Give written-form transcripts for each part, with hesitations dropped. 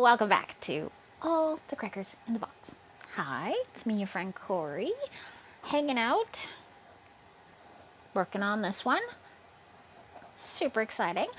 welcome back to All the Crackers in the Box. Hi, it's me, your friend Corey, hanging out, working on this one. Super exciting.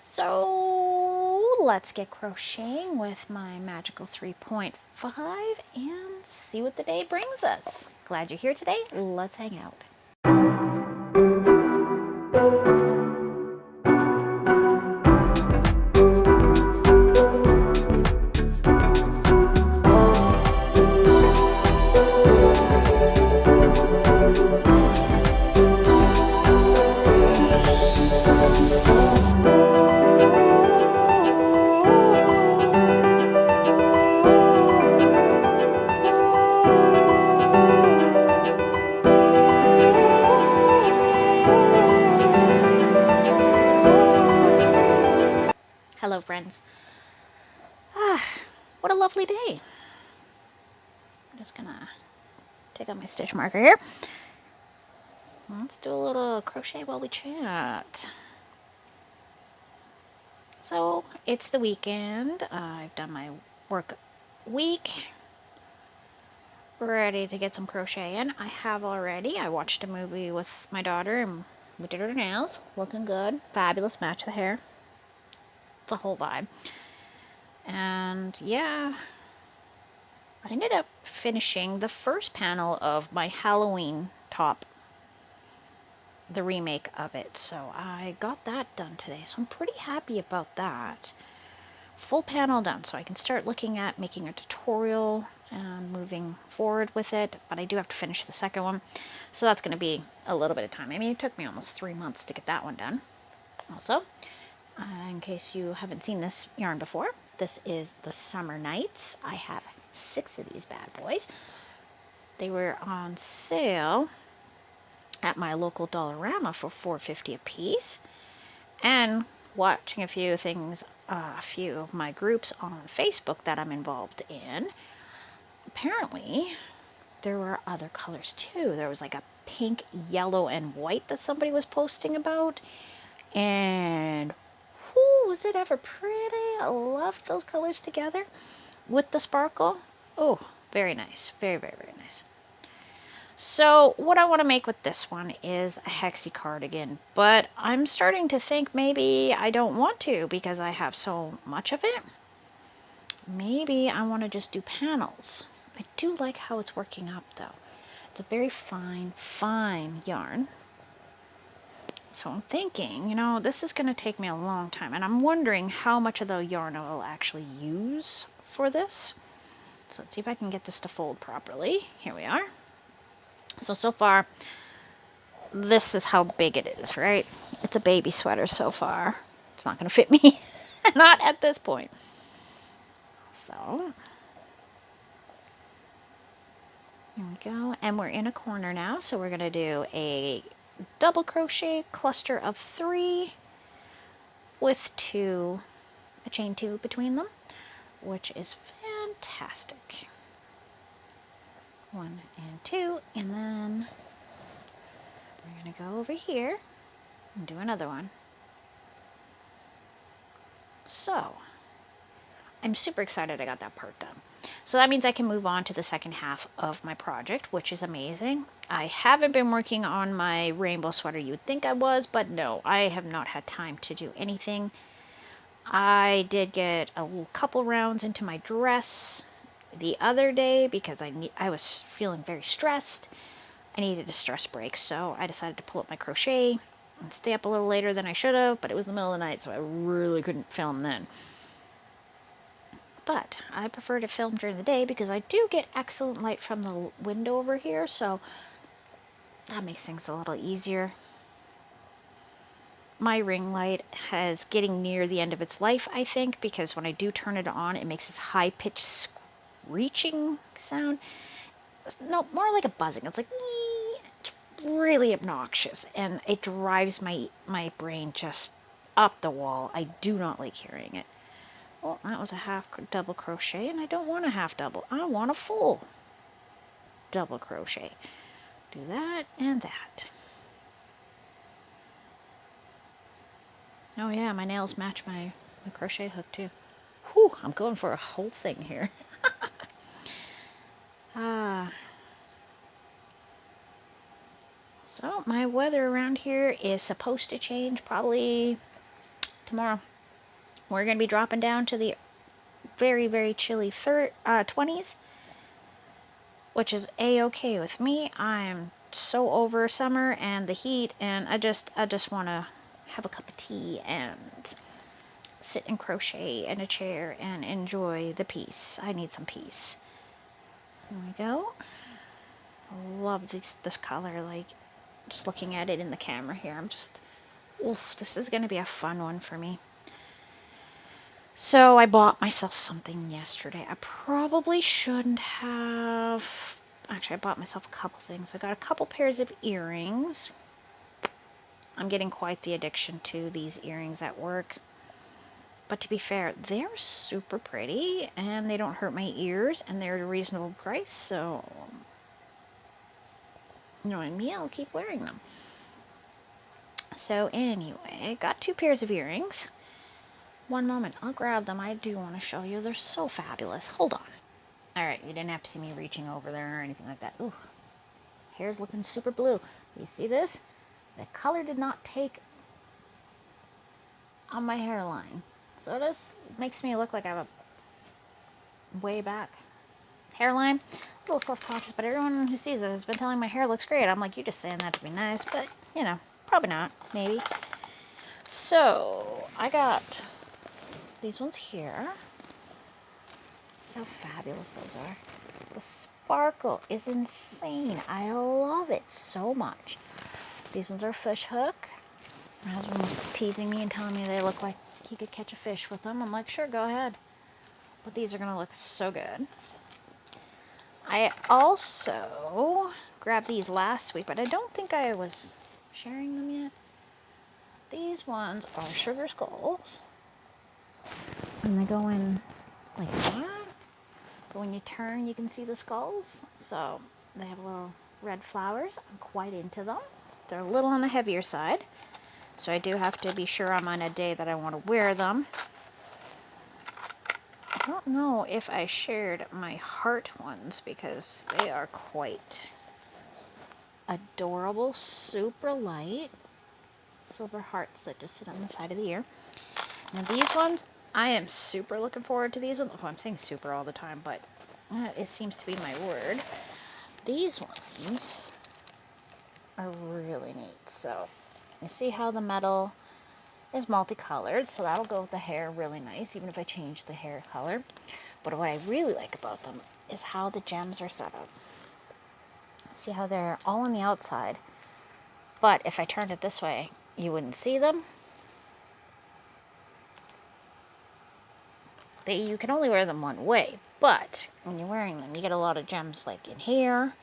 So let's get crocheting with my magical 3.5 and see what the day brings us. Glad you're here today. Let's hang out. Hello, friends. What a lovely day. I'm just gonna take out my stitch marker here. Let's do a little crochet while we chat. So it's the weekend. I've done my work week. Ready to get some crochet in. I have already. I watched a movie with my daughter and we did her nails. Looking good. Fabulous. Match the hair. It's a whole vibe. And yeah, I ended up finishing the first panel of my Halloween top, the remake of it. So I got that done today. So I'm pretty happy about that. Full panel done, so I can start looking at making a tutorial and moving forward with it, but I do have to finish the second one, so that's going to be a little bit of time. I mean, it took me almost 3 months to get that one done. Also, in case you haven't seen this yarn before, this is the Summer Nights. I have 6 of these bad boys. They were on sale at my local Dollarama for $4.50 a piece, and watching a few things, a few of my groups on Facebook that I'm involved in, apparently there were other colors too. There was like a pink, yellow, and white that somebody was posting about, and whoo, was it ever pretty? I loved those colors together with the sparkle. Oh, very nice. Very, very, very nice. So what I want to make with this one is a hexie cardigan, but I'm starting to think maybe I don't want to because I have so much of it. Maybe I want to just do panels. I do like how it's working up though. It's a very fine, fine yarn. So I'm thinking, you know, this is going to take me a long time, and I'm wondering how much of the yarn I will actually use for this. So let's see if I can get this to fold properly. Here we are. So far, this is how big it is, right? It's a baby sweater so far. It's not going to fit me. Not at this point. So, here we go. And we're in a corner now, so we're going to do a double crochet cluster of 3 with a chain 2 between them, which is fantastic. 1 and 2, and then we're going to go over here and do another one. So, I'm super excited I got that part done. So that means I can move on to the second half of my project, which is amazing. I haven't been working on my rainbow sweater. You would think I was, but no, I have not had time to do anything. I did get a couple rounds into my dress the other day because I was feeling very stressed. I needed a stress break, so I decided to pull up my crochet and stay up a little later than I should have, but it was the middle of the night, so I really couldn't film then. But I prefer to film during the day because I do get excellent light from the window over here, so that makes things a little easier. My ring light is getting near the end of its life, I think, because when I do turn it on, it makes this high-pitched screeching sound. No, more like a buzzing. It's like, it's really obnoxious, and it drives my brain just up the wall. I do not like hearing it. Well, that was a half double crochet, and I don't want a half double. I want a full double crochet. Do that and that. Oh yeah, my nails match my crochet hook too. Whew. I'm going for a whole thing here. So my weather around here is supposed to change probably tomorrow. We're going to be dropping down to the very, very chilly 20s, which is a-okay with me. I'm so over summer and the heat, and I just want to have a cup of tea and sit and crochet in a chair and enjoy the peace. I need some peace. There we go. Love this color, like, just looking at it in the camera here. I'm just, oof, this is going to be a fun one for me. So I bought myself something yesterday. I probably shouldn't have. Actually, I bought myself a couple things. I got a couple pairs of earrings. I'm getting quite the addiction to these earrings at work. But to be fair, they're super pretty and they don't hurt my ears and they're at a reasonable price. So, knowing me, I'll keep wearing them. So anyway, I got 2 pairs of earrings. One moment, I'll grab them. I do want to show you. They're so fabulous. Hold on. Alright, you didn't have to see me reaching over there or anything like that. Ooh, hair's looking super blue. You see this? The color did not take on my hairline. So this makes me look like I have a way back hairline. A little self-conscious, but everyone who sees it has been telling my hair looks great. I'm like, you're just saying that to be nice, but, you know, probably not. Maybe. So, I got these ones here. How fabulous those are. The sparkle is insane. I love it so much. These ones are fish hook. My husband was teasing me and telling me they look like he could catch a fish with them. I'm like, sure, go ahead. But these are going to look so good. I also grabbed these last week, but I don't think I was sharing them yet. These ones are sugar skulls. And they go in like that. But when you turn, you can see the skulls. So they have little red flowers. I'm quite into them. They're a little on the heavier side. So I do have to be sure I'm on a day that I want to wear them. I don't know if I shared my heart ones because they are quite adorable, super light silver hearts that just sit on the side of the ear. Now these ones, I am super looking forward to these ones. Oh, I'm saying super all the time, but it seems to be my word. These ones are really neat. So you see how the metal is multicolored, so that'll go with the hair really nice, even if I change the hair color. But what I really like about them is how the gems are set up. See how they're all on the outside, but if I turned it this way, you wouldn't see them. You can only wear them one way, but when you're wearing them, you get a lot of gems like in here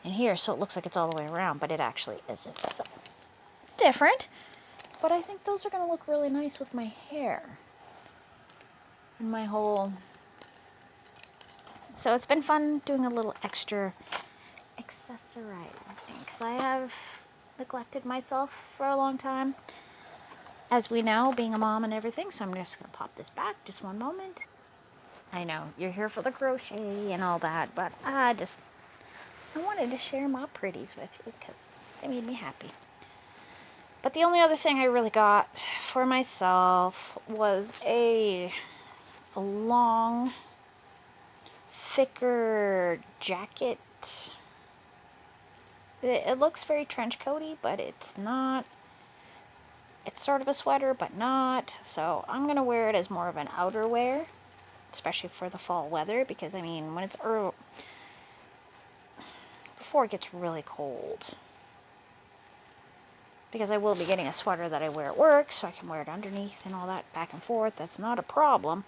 and here, so it looks like it's all the way around, but it actually isn't. So different, but I think those are going to look really nice with my hair and my whole. So it's been fun doing a little extra accessorizing because I have neglected myself for a long time, as we know, being a mom and everything. So I'm just going to pop this back just one moment. I know you're here for the crochet and all that, but I wanted to share my pretties with you because they made me happy. But the only other thing I really got for myself was a long, thicker jacket. It looks very trench coaty, but it's not. It's sort of a sweater, but not. So I'm going to wear it as more of an outerwear, especially for the fall weather, because I mean, when it's early, before it gets really cold, because I will be getting a sweater that I wear at work, so I can wear it underneath and all that back and forth. That's not a problem.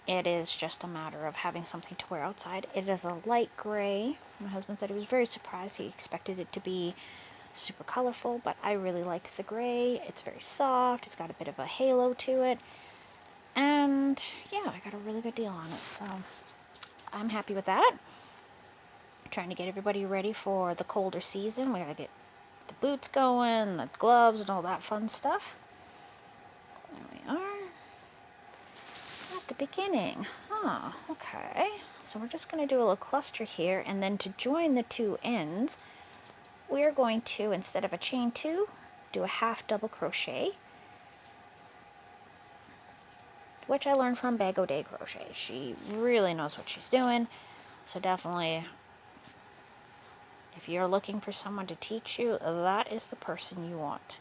It is just a matter of having something to wear outside. It is a light gray. My husband said he was very surprised. He expected it to be super colorful, but I really liked the gray. It's very soft. It's got a bit of a halo to it. And yeah, I got a really good deal on it, so I'm happy with that. Trying to get everybody ready for the colder season. We gotta get the boots going, the gloves, and all that fun stuff. There we are. Got the beginning. Huh, okay. So we're just going to do a little cluster here, and then to join the two ends, we're going to, instead of a chain 2, do a half double crochet, which I learned from Bag O' Day Crochet. She really knows what she's doing, so definitely, if you're looking for someone to teach you, that is the person you want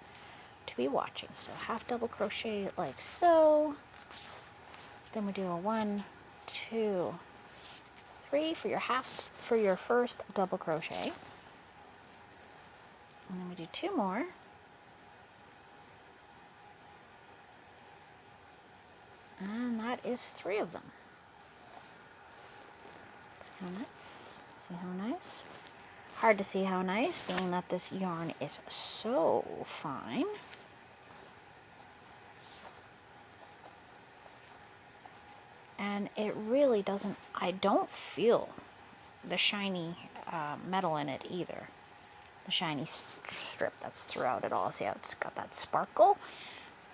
to be watching. So half double crochet like so, then we do a 1, 2, 3 for your first double crochet, and then we do 2 more, and that is 3 of them. See how nice? See how nice? Hard to see how nice, being that this yarn is so fine. And it really doesn't, I don't feel the shiny metal in it either. The shiny strip that's throughout it all. See how it's got that sparkle?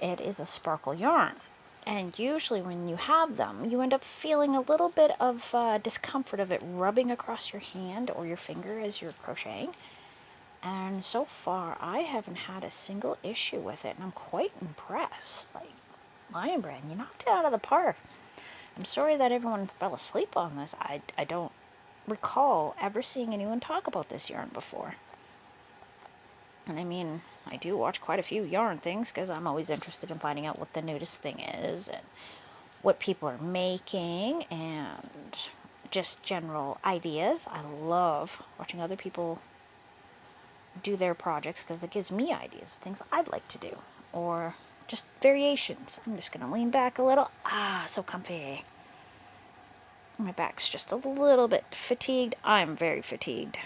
It is a sparkle yarn. And usually when you have them, you end up feeling a little bit of discomfort of it rubbing across your hand or your finger as you're crocheting. And so far, I haven't had a single issue with it, and I'm quite impressed. Like, Lion Brand, you knocked it out of the park. I'm sorry that everyone fell asleep on this. I don't recall ever seeing anyone talk about this yarn before. And I mean, I do watch quite a few yarn things because I'm always interested in finding out what the newest thing is and what people are making and just general ideas. I love watching other people do their projects because it gives me ideas of things I'd like to do, or just variations. I'm just going to lean back a little. Ah, so comfy. My back's just a little bit fatigued. I'm very fatigued.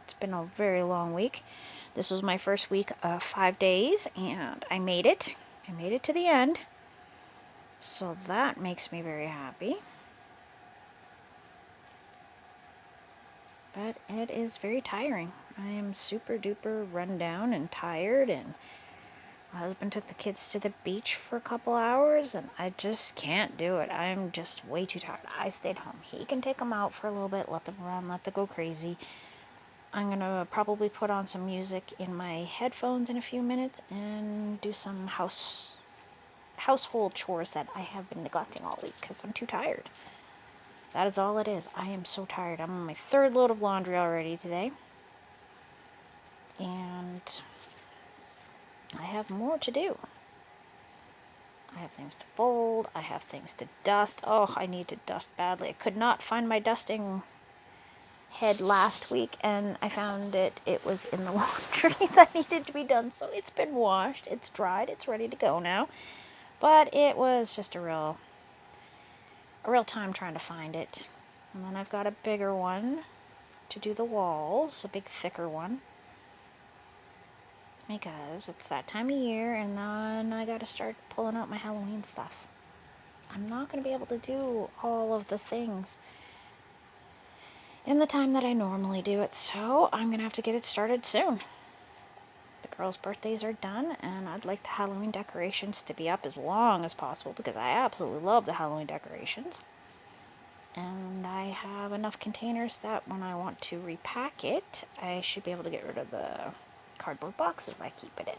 It's been a very long week. This was my first week of 5 days, and I made it. I made it to the end. So that makes me very happy. But it is very tiring. I am super duper run down and tired, and my husband took the kids to the beach for a couple hours, and I just can't do it. I'm just way too tired. I stayed home. He can take them out for a little bit, let them run, let them go crazy. I'm going to probably put on some music in my headphones in a few minutes and do some household chores that I have been neglecting all week because I'm too tired. That is all it is. I am so tired. I'm on my 3rd load of laundry already today. And I have more to do. I have things to fold. I have things to dust. Oh, I need to dust badly. I could not find my dusting head last week, and I found it. It was in the laundry that needed to be done. So it's been washed. It's dried. It's ready to go now. But it was just a real time trying to find it. And then I've got a bigger one to do the walls, a big thicker one, because it's that time of year, and then I gotta start pulling out my Halloween stuff. I'm not gonna be able to do all of the things in the time that I normally do it, so I'm gonna have to get it started soon. The girls' birthdays are done, and I'd like the Halloween decorations to be up as long as possible because I absolutely love the Halloween decorations. And I have enough containers that when I want to repack it, I should be able to get rid of the cardboard boxes I keep it in.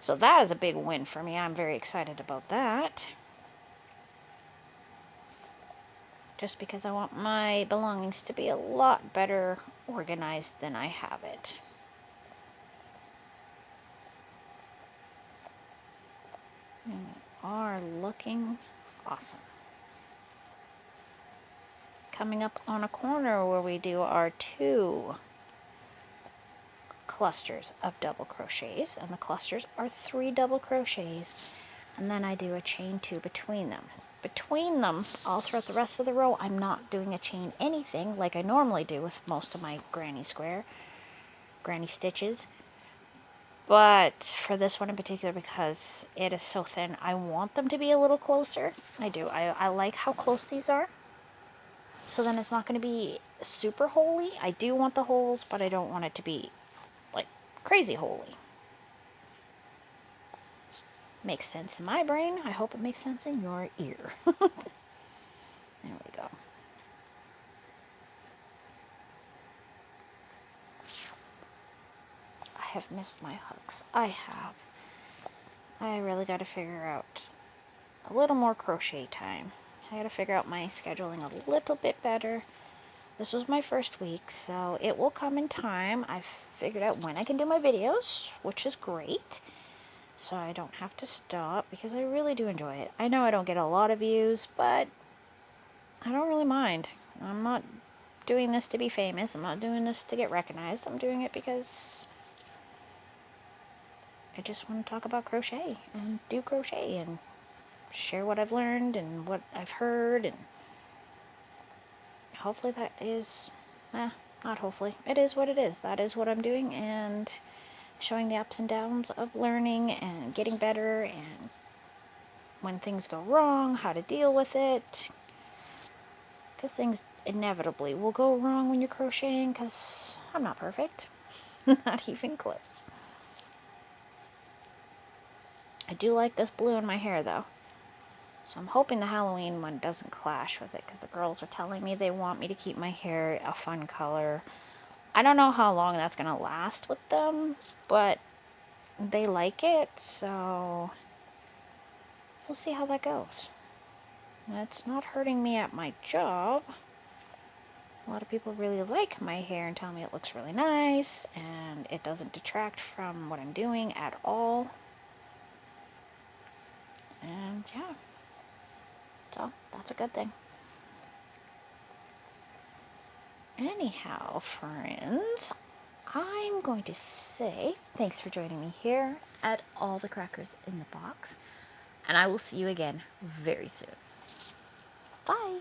So that is a big win for me. I'm very excited about that. Just because I want my belongings to be a lot better organized than I have it. And we are looking awesome. Coming up on a corner where we do our 2 clusters of double crochets, and the clusters are 3 double crochets, and then I do a chain 2 between them. Between them, all throughout the rest of the row, I'm not doing a chain anything like I normally do with most of my granny stitches. But for this one in particular, because it is so thin, I want them to be a little closer. I do. I like how close these are. So then it's not going to be super holy. I do want the holes, but I don't want it to be like crazy holy. Makes sense in my brain. I hope it makes sense in your ear. There we go. I have missed my hooks. I have. I really got to figure out a little more crochet time. I got to figure out my scheduling a little bit better. This was my first week, so it will come in time. I've figured out when I can do my videos, which is great. So I don't have to stop because I really do enjoy it. I know I don't get a lot of views, but I don't really mind. I'm not doing this to be famous. I'm not doing this to get recognized. I'm doing it because I just want to talk about crochet and do crochet and share what I've learned and what I've heard, and hopefully that is, not hopefully, it is what it is. That is what I'm doing, and showing the ups and downs of learning and getting better, and when things go wrong, how to deal with it, because things inevitably will go wrong when you're crocheting, because I'm not perfect. Not even close. I do like this blue in my hair, though. So I'm hoping the Halloween one doesn't clash with it, because the girls are telling me they want me to keep my hair a fun color. I don't know how long that's going to last with them, but they like it, so we'll see how that goes. It's not hurting me at my job. A lot of people really like my hair and tell me it looks really nice, and it doesn't detract from what I'm doing at all. And yeah, so that's a good thing. Anyhow, friends, I'm going to say thanks for joining me here at All the Crackers in the Box, and I will see you again very soon. Bye!